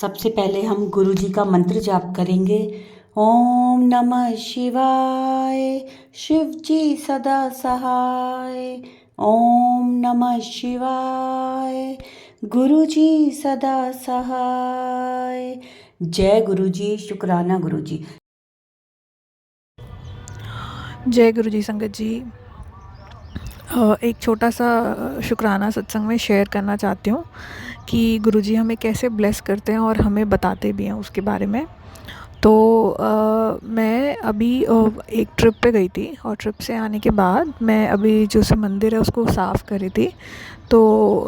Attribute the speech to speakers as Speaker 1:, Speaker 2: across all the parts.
Speaker 1: सबसे पहले हम गुरु जी का मंत्र जाप करेंगे। ओम नमः शिवाय, शिव जी सदा सहाय। ओम नमः शिवाय, गुरु जी सदा सहाय। जय गुरु जी, शुक्राना गुरु जी।
Speaker 2: जय गुरु जी। संगत जी, एक छोटा सा शुक्राना सत्संग में शेयर करना चाहती हूँ कि गुरु जी हमें कैसे ब्लेस करते हैं और हमें बताते भी हैं उसके बारे में। तो मैं अभी एक ट्रिप पे गई थी और ट्रिप से आने के बाद मैं अभी जो से मंदिर है उसको साफ़ कर रही थी। तो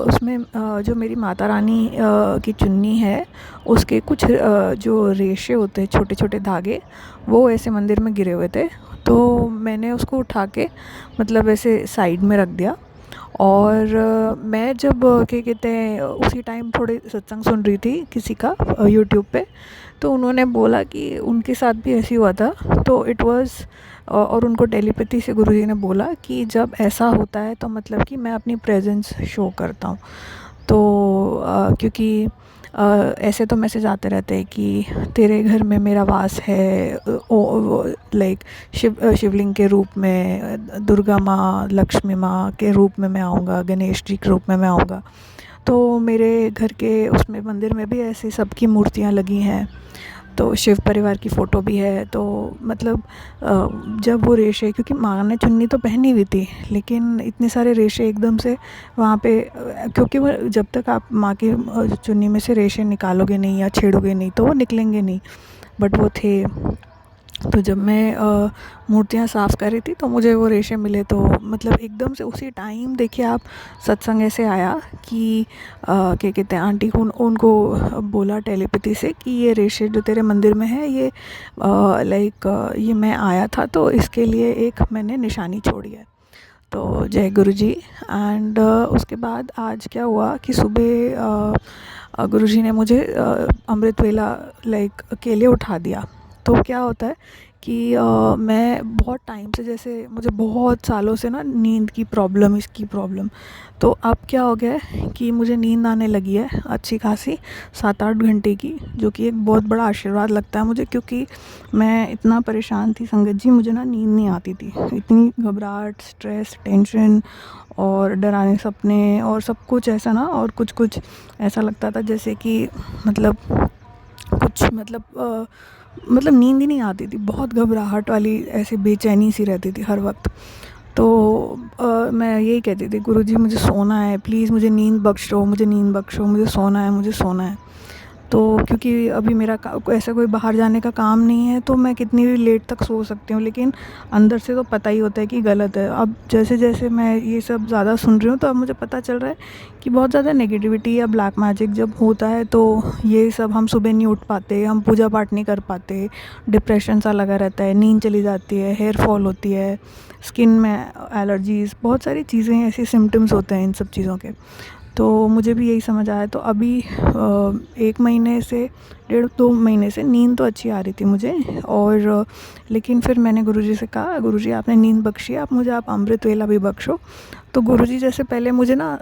Speaker 2: उसमें जो मेरी माता रानी की चुन्नी है उसके कुछ जो रेशे होते हैं, छोटे छोटे धागे, वो ऐसे मंदिर में गिरे हुए थे। तो मैंने उसको उठा के मतलब ऐसे साइड में रख दिया। और मैं जब क्या कहते हैं उसी टाइम थोड़े सत्संग सुन रही थी किसी का यूट्यूब पे। तो उन्होंने बोला कि उनके साथ भी ऐसे हुआ था। तो इट वाज़ और उनको टेलीपैथी से गुरुजी ने बोला कि जब ऐसा होता है तो मतलब कि मैं अपनी प्रेजेंस शो करता हूँ। तो क्योंकि ऐसे तो मैसेज आते रहते हैं कि तेरे घर में मेरा वास है, लाइक शिवलिंग के रूप में, दुर्गा माँ, लक्ष्मी माँ के रूप में मैं आऊँगा, गणेश जी के रूप में मैं आऊँगा। तो मेरे घर के उसमें मंदिर में भी ऐसे सबकी मूर्तियाँ लगी हैं। तो शिव परिवार की फ़ोटो भी है। तो मतलब जब वो रेशे, क्योंकि माँ ने चुन्नी तो पहनी हुई थी लेकिन इतने सारे रेशे एकदम से वहाँ पे, क्योंकि वो जब तक आप माँ की चुन्नी में से रेशे निकालोगे नहीं या छेड़ोगे नहीं तो वो निकलेंगे नहीं। बट वो थे। तो जब मैं मूर्तियाँ साफ़ कर रही थी तो मुझे वो रेशे मिले। तो मतलब एकदम से उसी टाइम देखिए आप, सत्संग ऐसे आया कि क्या कहते हैं, आंटी को उनको बोला टेलीपैथी से कि ये रेशे जो तेरे मंदिर में है ये लाइक ये मैं आया था तो इसके लिए एक मैंने निशानी छोड़ी है। तो जय गुरु जी। एंड उसके बाद आज क्या हुआ कि सुबह गुरुजी ने मुझे अमृत वेला लाइक के लिए उठा दिया। तो क्या होता है कि मैं बहुत टाइम से, जैसे मुझे बहुत सालों से ना नींद की प्रॉब्लम, इसकी प्रॉब्लम। तो अब क्या हो गया है कि मुझे नींद आने लगी है अच्छी खासी, 7-8 घंटे की, जो कि एक बहुत बड़ा आशीर्वाद लगता है मुझे। क्योंकि मैं इतना परेशान थी संगत जी, मुझे ना नींद नहीं आती थी, इतनी घबराहट, स्ट्रेस, टेंशन और डराने सपने और सब कुछ ऐसा ना। और कुछ कुछ ऐसा लगता था जैसे कि मतलब कुछ मतलब नींद ही नहीं आती थी, बहुत घबराहट वाली ऐसी बेचैनी सी रहती थी हर वक्त। तो मैं यही कहती थी, गुरुजी मुझे सोना है, प्लीज़ मुझे नींद बख्शो, मुझे नींद बख्शो, मुझे सोना है, मुझे सोना है। तो क्योंकि अभी मेरा ऐसा कोई बाहर जाने का काम नहीं है तो मैं कितनी भी लेट तक सो सकती हूँ, लेकिन अंदर से तो पता ही होता है कि गलत है। अब जैसे जैसे मैं ये सब ज़्यादा सुन रही हूँ तो अब मुझे पता चल रहा है कि बहुत ज़्यादा नेगेटिविटी या ब्लैक मैजिक जब होता है तो ये सब, हम सुबह नहीं उठ पाते, हम पूजा पाठ नहीं कर पाते, डिप्रेशन सा लगा रहता है, नींद चली जाती है, हेयर फॉल होती है, स्किन में एलर्जीज़, बहुत सारी चीज़ें, ऐसे सिम्टम्स होते हैं इन सब चीज़ों के। तो मुझे भी यही समझ आया। तो अभी 1 महीने से, 1.5-2 महीने से नींद तो अच्छी आ रही थी मुझे। और लेकिन फिर मैंने गुरुजी से कहा, गुरुजी आपने नींद बख्शी है, आप मुझे आप अमृत वेला भी बख्शो। तो गुरुजी जैसे पहले मुझे ना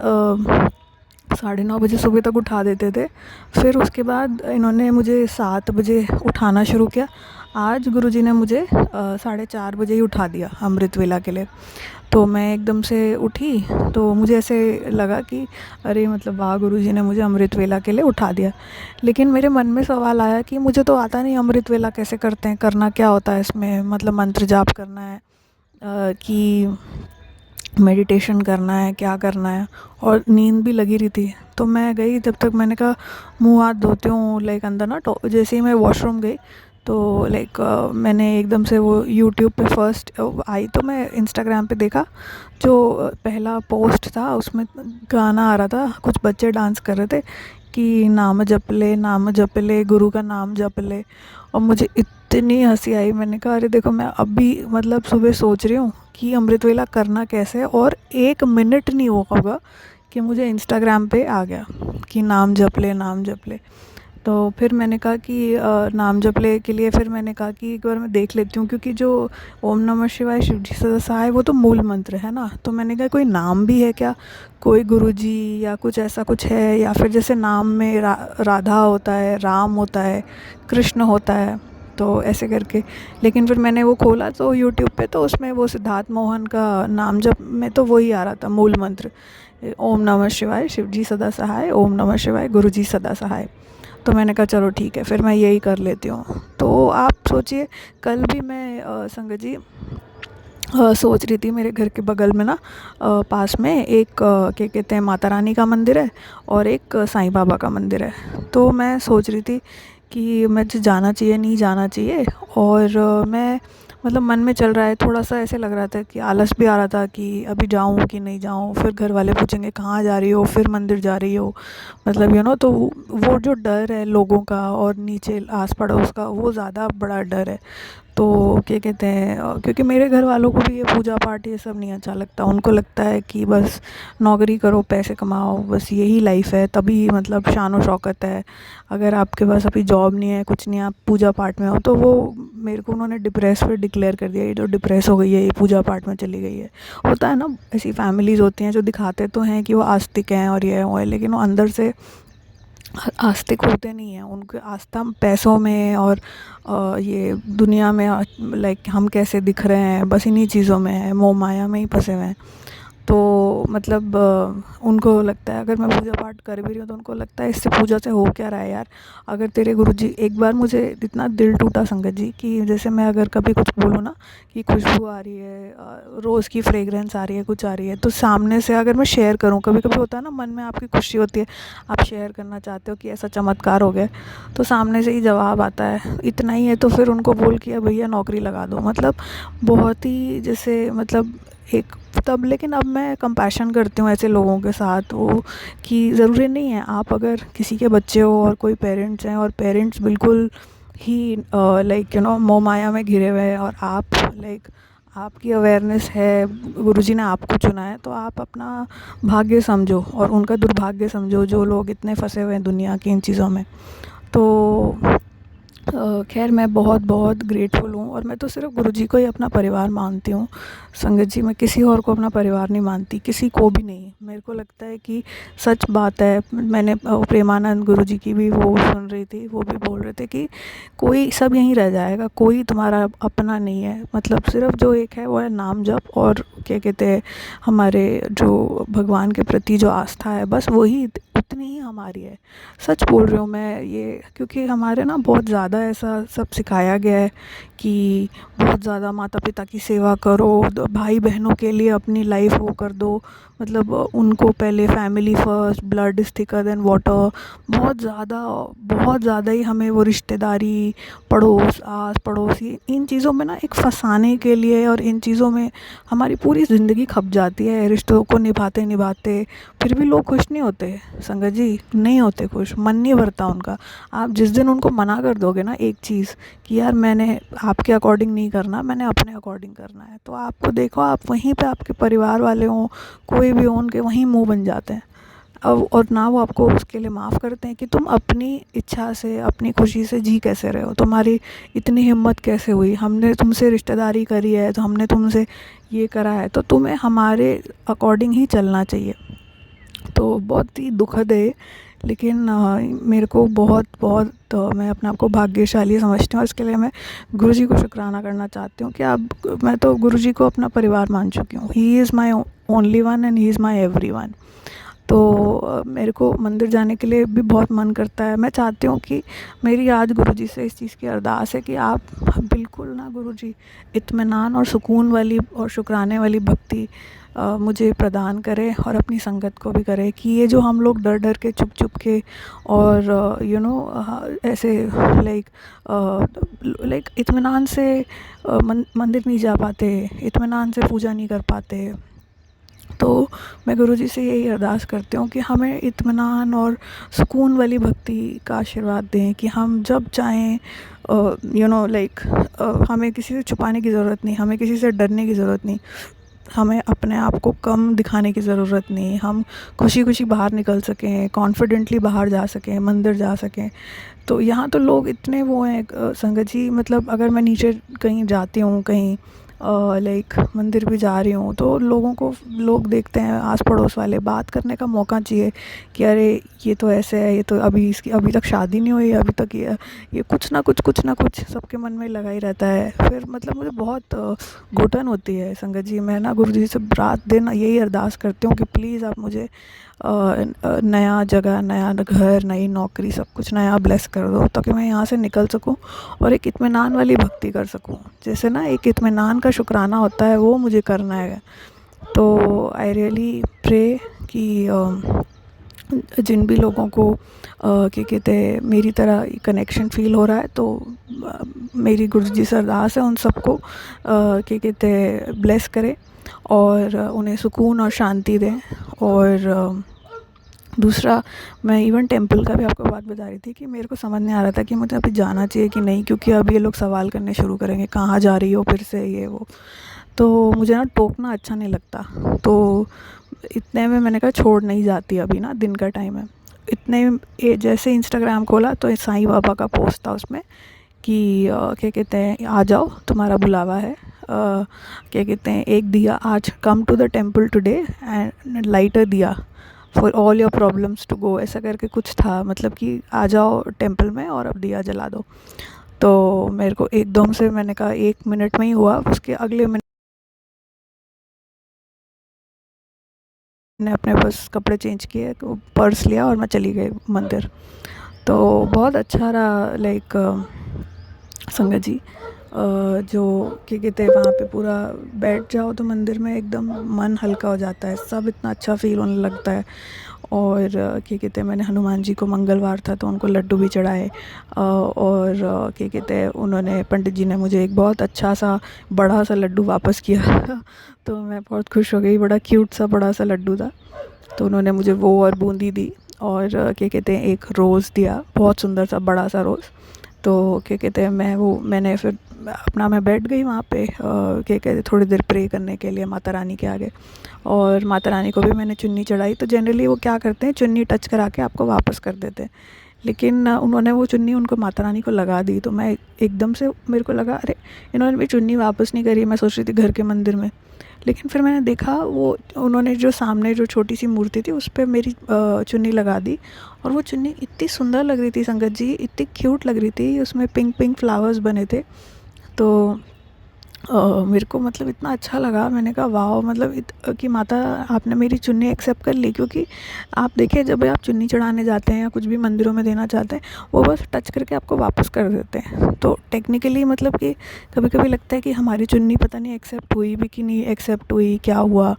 Speaker 2: 9:30 बजे सुबह तक उठा देते थे, फिर उसके बाद इन्होंने मुझे 7 बजे उठाना शुरू किया। आज गुरुजी ने मुझे 4:30 बजे ही उठा दिया अमृत वेला के लिए। तो मैं एकदम से उठी तो मुझे ऐसे लगा कि अरे मतलब वाह, गुरुजी ने मुझे अमृत वेला के लिए उठा दिया। लेकिन मेरे मन में सवाल आया कि मुझे तो आता नहीं अमृत वेला कैसे करते हैं, करना क्या होता है इसमें, मतलब मंत्र जाप करना है कि मेडिटेशन करना है, क्या करना है। और नींद भी लगी रही थी। तो मैं गई, जब तक मैंने कहा मुंह हाथ धोती हूँ, लाइक अंदर ना, जैसे ही मैं वॉशरूम गई तो लाइक मैंने एकदम से वो यूट्यूब पे फर्स्ट आई तो मैं इंस्टाग्राम पे देखा, जो पहला पोस्ट था उसमें गाना आ रहा था, कुछ बच्चे डांस कर रहे थे कि नाम जप ले, गुरु का नाम जप ले। और मुझे इतनी हंसी आई, मैंने कहा अरे देखो, मैं अभी मतलब सुबह सोच रही हूँ कि अमृत वेला करना कैसे है, और 1 मिनट नहीं हुआ होगा कि मुझे इंस्टाग्राम पे आ गया कि नाम जप ले, नाम जप ले। तो फिर मैंने कहा कि नाम जपले के लिए फिर मैंने कहा कि एक बार मैं देख लेती हूँ, क्योंकि जो ओम नमः शिवाय शिवजी सदा सहाय वो तो मूल मंत्र है ना। तो मैंने कहा कोई नाम भी है क्या, कोई गुरुजी या कुछ ऐसा कुछ है, या फिर जैसे नाम में राधा होता है, राम होता है, कृष्ण होता है, तो ऐसे करके। लेकिन फिर मैंने वो खोला तो यूट्यूब पे, तो उसमें वो सिद्धार्थ मोहन का नाम जप में तो वही आ रहा था मूल मंत्र, ओम नमः शिवाय शिवजी सदा सहाय, ओम नमः शिवाय गुरुजी सदा सहाय। तो मैंने कहा चलो ठीक है, फिर मैं यही कर लेती हूँ। तो आप सोचिए, कल भी मैं संगत जी सोच रही थी, मेरे घर के बगल में ना पास में एक क्या कहते हैं, माता रानी का मंदिर है और एक साईं बाबा का मंदिर है। तो मैं सोच रही थी कि मुझे जाना चाहिए नहीं जाना चाहिए। और मैं मतलब मन में चल रहा है, थोड़ा सा ऐसे लग रहा था कि आलस भी आ रहा था कि अभी जाऊँ कि नहीं जाऊँ, फिर घर वाले पूछेंगे कहाँ जा रही हो, फिर मंदिर जा रही हो, मतलब तो वो जो डर है लोगों का और नीचे आस पड़ोस का, वो ज़्यादा बड़ा डर है। तो क्या कहते हैं, क्योंकि मेरे घर वालों को भी ये पूजा पाठ ये सब नहीं अच्छा लगता। उनको लगता है कि बस नौकरी करो, पैसे कमाओ, बस यही लाइफ है, तभी मतलब शान और शौकत है। अगर आपके पास अभी जॉब नहीं है, कुछ नहीं, आप पूजा पाठ में हो, तो वो मेरे को उन्होंने डिप्रेस पे डिक्लेयर कर दिया, ये तो डिप्रेस हो गई है, ये पूजा पाठ में चली गई है। होता है ना, ऐसी फैमिलीज़ होती हैं जो दिखाते तो हैं कि वो आस्तिक हैं और ये है वो है, लेकिन वो अंदर से आस्तिक होते नहीं हैं। उनकी आस्था पैसों में और ये दुनिया में, लाइक हम कैसे दिख रहे हैं, बस इन्हीं चीज़ों में है, मोह माया में ही फंसे हुए हैं। तो मतलब उनको लगता है अगर मैं पूजा पाठ कर भी रही हूँ तो उनको लगता है इससे पूजा से हो क्या रहा है यार। अगर तेरे गुरुजी, एक बार मुझे इतना दिल टूटा संगत जी कि जैसे मैं अगर कभी कुछ बोलूँ ना कि खुशबू आ रही है, रोज़ की फ्रेगरेंस आ रही है, कुछ आ रही है, तो सामने से अगर मैं शेयर करूँ, कभी कभी होता है ना मन में आपकी खुशी होती है, आप शेयर करना चाहते हो कि ऐसा चमत्कार हो गया, तो सामने से ही जवाब आता है इतना ही है, तो फिर उनको बोल किया भैया नौकरी लगा दो। मतलब बहुत ही जैसे मतलब एक तब, लेकिन अब मैं कंपैशन करती हूँ ऐसे लोगों के साथ, वो कि ज़रूरी नहीं है आप अगर किसी के बच्चे हो और कोई पेरेंट्स हैं और पेरेंट्स बिल्कुल ही लाइक मोह माया में घिरे हुए हैं, और आप लाइक आपकी अवेयरनेस है, गुरुजी ने आपको चुना है, तो आप अपना भाग्य समझो और उनका दुर्भाग्य समझो जो लोग इतने फंसे हुए हैं दुनिया की इन चीज़ों में। तो खैर मैं बहुत बहुत ग्रेटफुल हूँ, और मैं तो सिर्फ गुरुजी को ही अपना परिवार मानती हूँ संगत जी। मैं किसी और को अपना परिवार नहीं मानती, किसी को भी नहीं। मेरे को लगता है कि सच बात है, मैंने प्रेमानंद गुरुजी की भी वो सुन रही थी, वो भी बोल रहे थे कि कोई, सब यहीं रह जाएगा, कोई तुम्हारा अपना नहीं है। मतलब सिर्फ जो एक है वो है नाम जप, और क्या कहते हैं, हमारे जो भगवान के प्रति जो आस्था है, बस वही उतनी ही हमारी है। सच बोल रही हूँ मैं ये, क्योंकि हमारे ना बहुत ज़्यादा ऐसा सब सिखाया गया है कि बहुत ज़्यादा माता पिता की सेवा करो, भाई बहनों के लिए अपनी लाइफ वो कर दो, मतलब उनको पहले family first, blood is thicker than water, बहुत ज़्यादा ही हमें वो रिश्तेदारी, पड़ोस, आस पड़ोसी, इन चीज़ों में ना एक फंसाने के लिए, और इन चीज़ों में हमारी पूरी ज़िंदगी खप जाती है रिश्तों को निभाते निभाते। फिर भी लोग खुश नहीं होते संगत जी, नहीं होते खुश, मन नहीं भरता उनका। आप जिस दिन उनको मना कर दोगे ना एक चीज़ कि यार मैंने आपके अकॉर्डिंग नहीं करना, मैंने अपने अकॉर्डिंग करना है, तो आपको देखो, आप वहीं पे आपके परिवार वाले हों, कोई भी हो, उनके वहीं मुंह बन जाते हैं। अब और ना वो आपको उसके लिए माफ़ करते हैं कि तुम अपनी इच्छा से, अपनी खुशी से जी कैसे रहे हो, तुम्हारी इतनी हिम्मत कैसे हुई, हमने तुमसे रिश्तेदारी करी है, तो हमने तुमसे ये करा है, तो तुम्हें हमारे अकॉर्डिंग ही चलना चाहिए। तो बहुत ही दुखद है, लेकिन मेरे को बहुत बहुत मैं अपने आप को भाग्यशाली समझती हूँ, और इसके लिए मैं गुरुजी को शुक्राना करना चाहती हूँ कि अब मैं तो गुरुजी को अपना परिवार मान चुकी हूँ। He is my only one and he is my everyone. तो मेरे को मंदिर जाने के लिए भी बहुत मन करता है। मैं चाहती हूँ कि मेरी आज गुरुजी से इस चीज़ की अरदास है कि आप बिल्कुल ना गुरुजी इत्मीनान और सुकून वाली और शुक्राने वाली भक्ति मुझे प्रदान करें, और अपनी संगत को भी करें, कि ये जो हम लोग डर डर के, चुप चुप के, और ऐसे लाइक इत्मीनान से मंदिर नहीं जा पाते, इत्मीनान से पूजा नहीं कर पाते। तो मैं गुरुजी से यही अरदास करती हूँ कि हमें इत्मीनान और सुकून वाली भक्ति का आशीर्वाद दें, कि हम जब चाहें लाइक हमें किसी से छुपाने की ज़रूरत नहीं, हमें किसी से डरने की ज़रूरत नहीं। हमें अपने आप को कम दिखाने की ज़रूरत नहीं, हम खुशी खुशी बाहर निकल सकें, कॉन्फिडेंटली बाहर जा सकें, मंदिर जा सकें। तो यहाँ तो लोग इतने वो हैं संगत जी, मतलब अगर मैं नीचे कहीं जाती हूँ, कहीं लाइक मंदिर भी जा रही हूँ, तो लोग देखते हैं, आस पड़ोस वाले, बात करने का मौका चाहिए कि अरे ये तो ऐसे है, ये तो इसकी अभी तक शादी नहीं हुई, अभी तक ये कुछ ना कुछ सबके मन में लगा ही रहता है। फिर मतलब मुझे बहुत घुटन होती है संगत जी। मैं ना गुरु जी से रात दिन यही अरदास करती हूँ कि प्लीज़ आप मुझे नया जगह, नया घर, नई नौकरी, सब कुछ नया ब्लेस कर दो, ताकि मैं यहाँ से निकल सकूँ और एक इत्मीनान वाली भक्ति कर सकूँ। जैसे ना एक इत्मीनान का शुक्राना होता है, वो मुझे करना है। तो आई रियली प्रे कि जिन भी लोगों को क्या कहते हैं मेरी तरह कनेक्शन फ़ील हो रहा है, तो मेरी गुरुजी से अरदास है उन सबको क्या कहते हैं ब्लेस करें और उन्हें सुकून और शांति दें। और दूसरा, मैं इवन टेंपल का भी आपको बात बता रही थी कि मेरे को समझ नहीं आ रहा था कि मुझे अभी जाना चाहिए कि नहीं, क्योंकि अब ये लोग सवाल करने शुरू करेंगे, कहाँ जा रही हो फिर से, ये वो। तो मुझे ना टोकना अच्छा नहीं लगता, तो इतने में मैंने कहा छोड़ नहीं जाती, अभी ना दिन का टाइम है। जैसे इंस्टाग्राम खोला तो साईं बाबा का पोस्ट था उसमें कि क्या कहते हैं, आ जाओ तुम्हारा बुलावा है, क्या कहते हैं, एक दिया आज, come to the temple today and light a diya for all your problems to go, ऐसा करके कुछ था, मतलब कि आ जाओ टेम्पल में और अब दिया जला दो। तो मेरे को एकदम से, मैंने कहा 1 मिनट में ही हुआ, उसके अगले मिनट मैंने अपने बस कपड़े चेंज किए, पर्स लिया और मैं चली गई मंदिर। तो बहुत अच्छा रहा, लाइक संगत जी। जो क्या कहते हैं, वहाँ पे पूरा बैठ जाओ तो मंदिर में एकदम मन हल्का हो जाता है, सब इतना अच्छा फील होने लगता है। और क्या कहते हैं, मैंने हनुमान जी को, मंगलवार था तो उनको लड्डू भी चढ़ाए। और क्या कहते हैं, उन्होंने, पंडित जी ने मुझे एक बहुत अच्छा सा बड़ा सा लड्डू वापस किया तो मैं बहुत खुश हो गई, बड़ा क्यूट सा बड़ा सा लड्डू था। तो उन्होंने मुझे वो और बूंदी दी और क्या कहते हैं एक रोज़ दिया, बहुत सुंदर सा बड़ा सा रोज़। तो क्या कहते हैं, मैंने फिर मैं बैठ गई वहाँ पे, क्या कहते हैं, थोड़ी देर प्रे करने के लिए माता रानी के आगे। और माता रानी को भी मैंने चुन्नी चढ़ाई। तो जनरली वो क्या करते हैं, चुन्नी टच करा के आपको वापस कर देते हैं, लेकिन उन्होंने वो चुन्नी उनको माता रानी को लगा दी। तो मैं एकदम से, मेरे को लगा अरे इन्होंने भी चुन्नी वापस नहीं करी। मैं सोच रही थी घर के मंदिर में, लेकिन फिर मैंने देखा वो उन्होंने जो सामने जो छोटी सी मूर्ति थी उस पर मेरी चुन्नी लगा दी। और वो चुन्नी इतनी सुंदर लग रही थी संगत जी, इतनी क्यूट लग रही थी, उसमें पिंक पिंक फ्लावर्स बने थे। तो मेरे को मतलब इतना अच्छा लगा, मैंने कहा वाह, मतलब कि माता आपने मेरी चुन्नी एक्सेप्ट कर ली। क्योंकि आप देखिए, जब आप चुन्नी चढ़ाने जाते हैं या कुछ भी मंदिरों में देना चाहते हैं, वो बस टच करके आपको वापस कर देते हैं। तो टेक्निकली मतलब कि कभी कभी लगता है कि हमारी चुन्नी पता नहीं एक्सेप्ट हुई भी कि नहीं एक्सेप्ट हुई, क्या हुआ।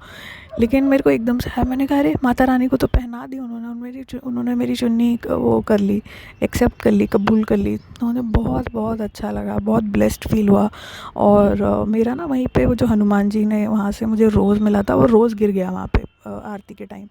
Speaker 2: लेकिन मेरे को एकदम से है, मैंने कहा अरे माता रानी को तो पहना दी उन्होंने मेरी चुन्नी वो कर ली, एक्सेप्ट कर ली, कबूल कर ली। तो मुझे बहुत बहुत अच्छा लगा, बहुत ब्लेस्ड फील हुआ। और मेरा ना वहीं पे वो जो हनुमान जी ने वहाँ से मुझे रोज़ मिला था, वो रोज़ गिर गया वहाँ पे आरती के टाइम।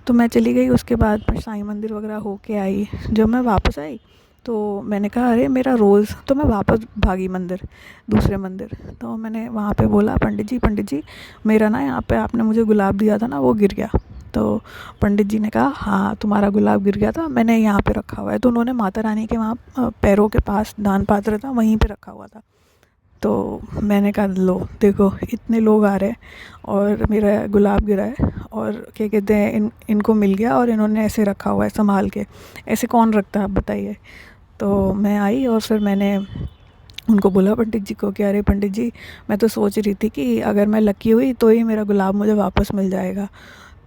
Speaker 2: तो मैं चली गई, उसके बाद मैं साईं मंदिर वगैरह होके आई। जब मैं वापस आई तो मैंने कहा अरे मेरा रोज़, तो मैं वापस भागी मंदिर, दूसरे मंदिर। तो मैंने वहाँ पे बोला पंडित जी मेरा ना यहाँ पे आपने मुझे गुलाब दिया था ना, वो गिर गया। तो पंडित जी ने कहा हाँ तुम्हारा गुलाब गिर गया था, मैंने यहाँ पे रखा हुआ है। तो उन्होंने माता रानी के वहाँ पैरों के पास दान पात्र था, वहीं पे रखा हुआ था। तो मैंने कहा लो देखो, इतने लोग आ रहे हैं और मेरा गुलाब गिरा है, और क्या कहते हैं, इनको मिल गया और इन्होंने ऐसे रखा हुआ है संभाल के। ऐसे कौन रखता है आप बताइए। तो मैं आई और फिर मैंने उनको बोला पंडित जी को कि अरे पंडित जी, मैं तो सोच रही थी कि अगर मैं लकी हुई तो ही मेरा गुलाब मुझे वापस मिल जाएगा।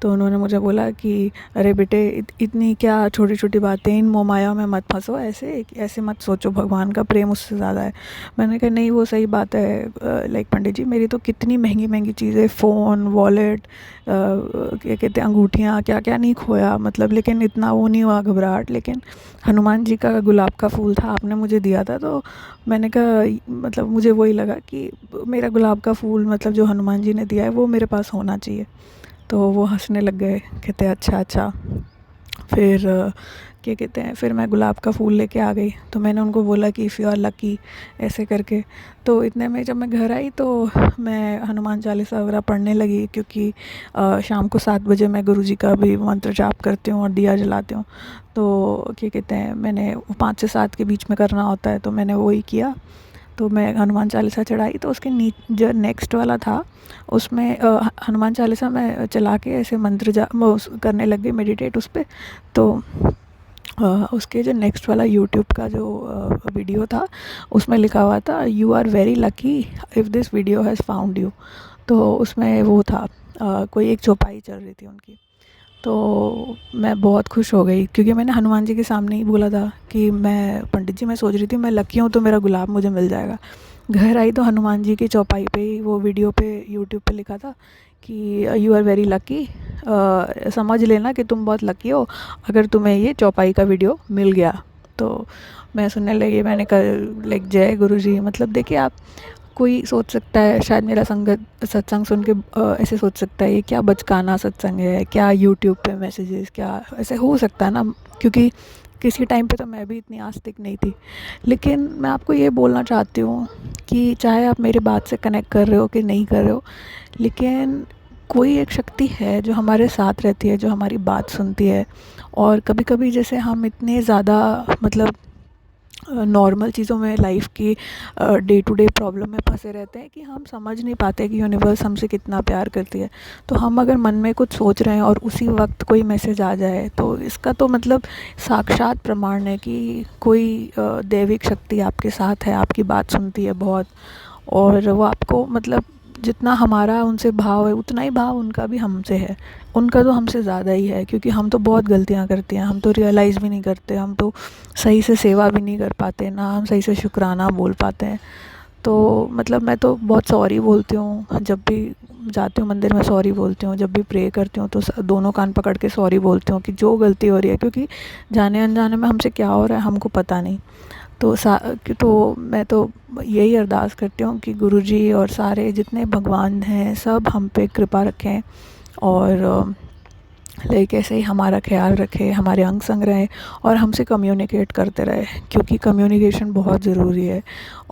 Speaker 2: तो उन्होंने मुझे बोला कि अरे बेटे, इतनी क्या छोटी छोटी बातें, इन मोहमाया में मत फंसो, ऐसे मत सोचो, भगवान का प्रेम उससे ज़्यादा है। मैंने कहा नहीं वो सही बात है, लाइक पंडित जी मेरी तो कितनी महंगी महंगी चीज़ें, फ़ोन, वॉलेट, क्या कहते हैं, अंगूठियाँ, क्या क्या नहीं खोया, मतलब, लेकिन इतना वो नहीं हुआ घबराहट। लेकिन हनुमान जी का गुलाब का फूल था, आपने मुझे दिया था। तो मैंने कहा मतलब मुझे वही लगा कि मेरा गुलाब का फूल, मतलब जो हनुमान जी ने दिया है, वो मेरे पास होना चाहिए। तो वो हंसने लग गए, कहते अच्छा अच्छा। फिर क्या कहते हैं, फिर मैं गुलाब का फूल लेके आ गई। तो मैंने उनको बोला कि इफ़ यू आर लकी, ऐसे करके। तो इतने में जब मैं घर आई तो मैं हनुमान चालीसा वगैरह पढ़ने लगी, क्योंकि शाम को 7 बजे मैं गुरुजी का भी मंत्र जाप करती हूँ और दिया जलाती हूँ। तो क्या कहते हैं, मैंने 5 से 7 के बीच में करना होता है, तो मैंने वही किया। तो मैं हनुमान चालीसा चढ़ाई, तो उसके जो नेक्स्ट वाला था उसमें हनुमान चालीसा मैं चला के ऐसे मंत्र जाप करने लग गई, मेडिटेट उस पर। तो उसके जो नेक्स्ट वाला यूट्यूब का जो वीडियो था, उसमें लिखा हुआ था, you are very lucky if this video has found you. तो उसमें वो था, कोई एक चौपाई चल रही थी उनकी। तो मैं बहुत खुश हो गई, क्योंकि मैंने हनुमान जी के सामने ही बोला था कि मैं पंडित जी, मैं सोच रही थी मैं लकी हूँ तो मेरा गुलाब मुझे मिल जाएगा। घर आई तो हनुमान जी की चौपाई पे ही वो वीडियो पे यूट्यूब पे लिखा था कि यू आर वेरी लकी, समझ लेना कि तुम बहुत लकी हो अगर तुम्हें ये चौपाई का वीडियो मिल गया। तो मैं सुनने लगी, मैंने कहा लाइक जय गुरु जी। मतलब देखिए आप, कोई सोच सकता है शायद मेरा संगत सत्संग सुन के ऐसे सोच सकता है ये क्या बचकाना सत्संग है, क्या यूट्यूब पे मैसेजेस, क्या ऐसे हो सकता है ना, क्योंकि किसी टाइम पे तो मैं भी इतनी आस्तिक नहीं थी। लेकिन मैं आपको ये बोलना चाहती हूँ कि चाहे आप मेरी बात से कनेक्ट कर रहे हो कि नहीं कर रहे हो, लेकिन कोई एक शक्ति है जो हमारे साथ रहती है, जो हमारी बात सुनती है। और कभी कभी जैसे हम इतने ज़्यादा मतलब नॉर्मल चीज़ों में, लाइफ की डे टू डे प्रॉब्लम में फंसे रहते हैं कि हम समझ नहीं पाते कि यूनिवर्स हमसे कितना प्यार करती है। तो हम अगर मन में कुछ सोच रहे हैं और उसी वक्त कोई मैसेज आ जाए, तो इसका तो मतलब साक्षात प्रमाण है कि कोई दैविक शक्ति आपके साथ है, आपकी बात सुनती है बहुत। और वो आपको मतलब जितना हमारा उनसे भाव है, उतना ही भाव उनका भी हमसे है। उनका तो हमसे ज़्यादा ही है, क्योंकि हम तो बहुत गलतियाँ करते हैं, हम तो रियलाइज़ भी नहीं करते, हम तो सही से सेवा भी नहीं कर पाते, ना हम सही से शुक्राना बोल पाते हैं। तो मतलब मैं तो बहुत सॉरी बोलती हूँ, जब भी जाती हूँ मंदिर में सॉरी बोलती हूँ, जब भी प्रे करती हूँ तो दोनों कान पकड़ के सॉरी बोलती हूँ कि जो गलती हो रही है, क्योंकि जाने अनजाने में हमसे क्या हो रहा है हमको पता नहीं। तो तो मैं तो यही अरदास करती हूँ कि गुरुजी और सारे जितने भगवान हैं सब हम पे कृपा रखें, और लाइक ऐसे ही हमारा ख्याल रखे, हमारे अंग संग रहे और हमसे कम्युनिकेट करते रहे, क्योंकि कम्युनिकेशन बहुत ज़रूरी है।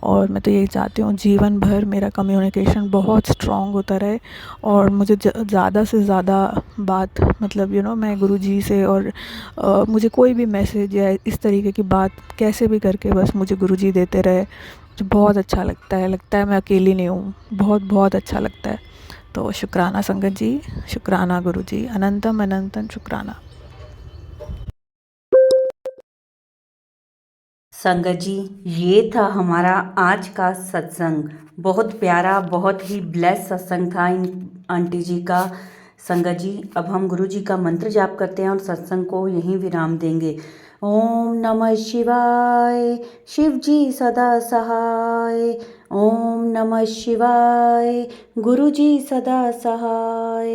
Speaker 2: और मैं तो यही चाहती हूँ जीवन भर मेरा कम्युनिकेशन बहुत स्ट्रॉन्ग होता रहे, और मुझे ज़्यादा से ज़्यादा बात मतलब मैं गुरुजी से, और मुझे कोई भी मैसेज या इस तरीके की बात कैसे भी करके बस मुझे गुरुजी देते रहे। मुझे बहुत अच्छा लगता है मैं अकेली नहीं हूँ, बहुत बहुत अच्छा लगता है। तो शुक्राना संगत जी, शुक्राना गुरु जी, अनंतम अनंतन शुक्राना।
Speaker 1: संगत जी, ये था हमारा आज का सत्संग। बहुत प्यारा, बहुत ही ब्लेस सत्संग था इन आंटी जी का। संगत जी, अब हम गुरु जी का मंत्र जाप करते हैं और सत्संग को यहीं विराम देंगे। ओम नमः शिवाय, शिव जी सदा सहाय। ओम नमः शिवाय, गुरु जी सदा सहाय।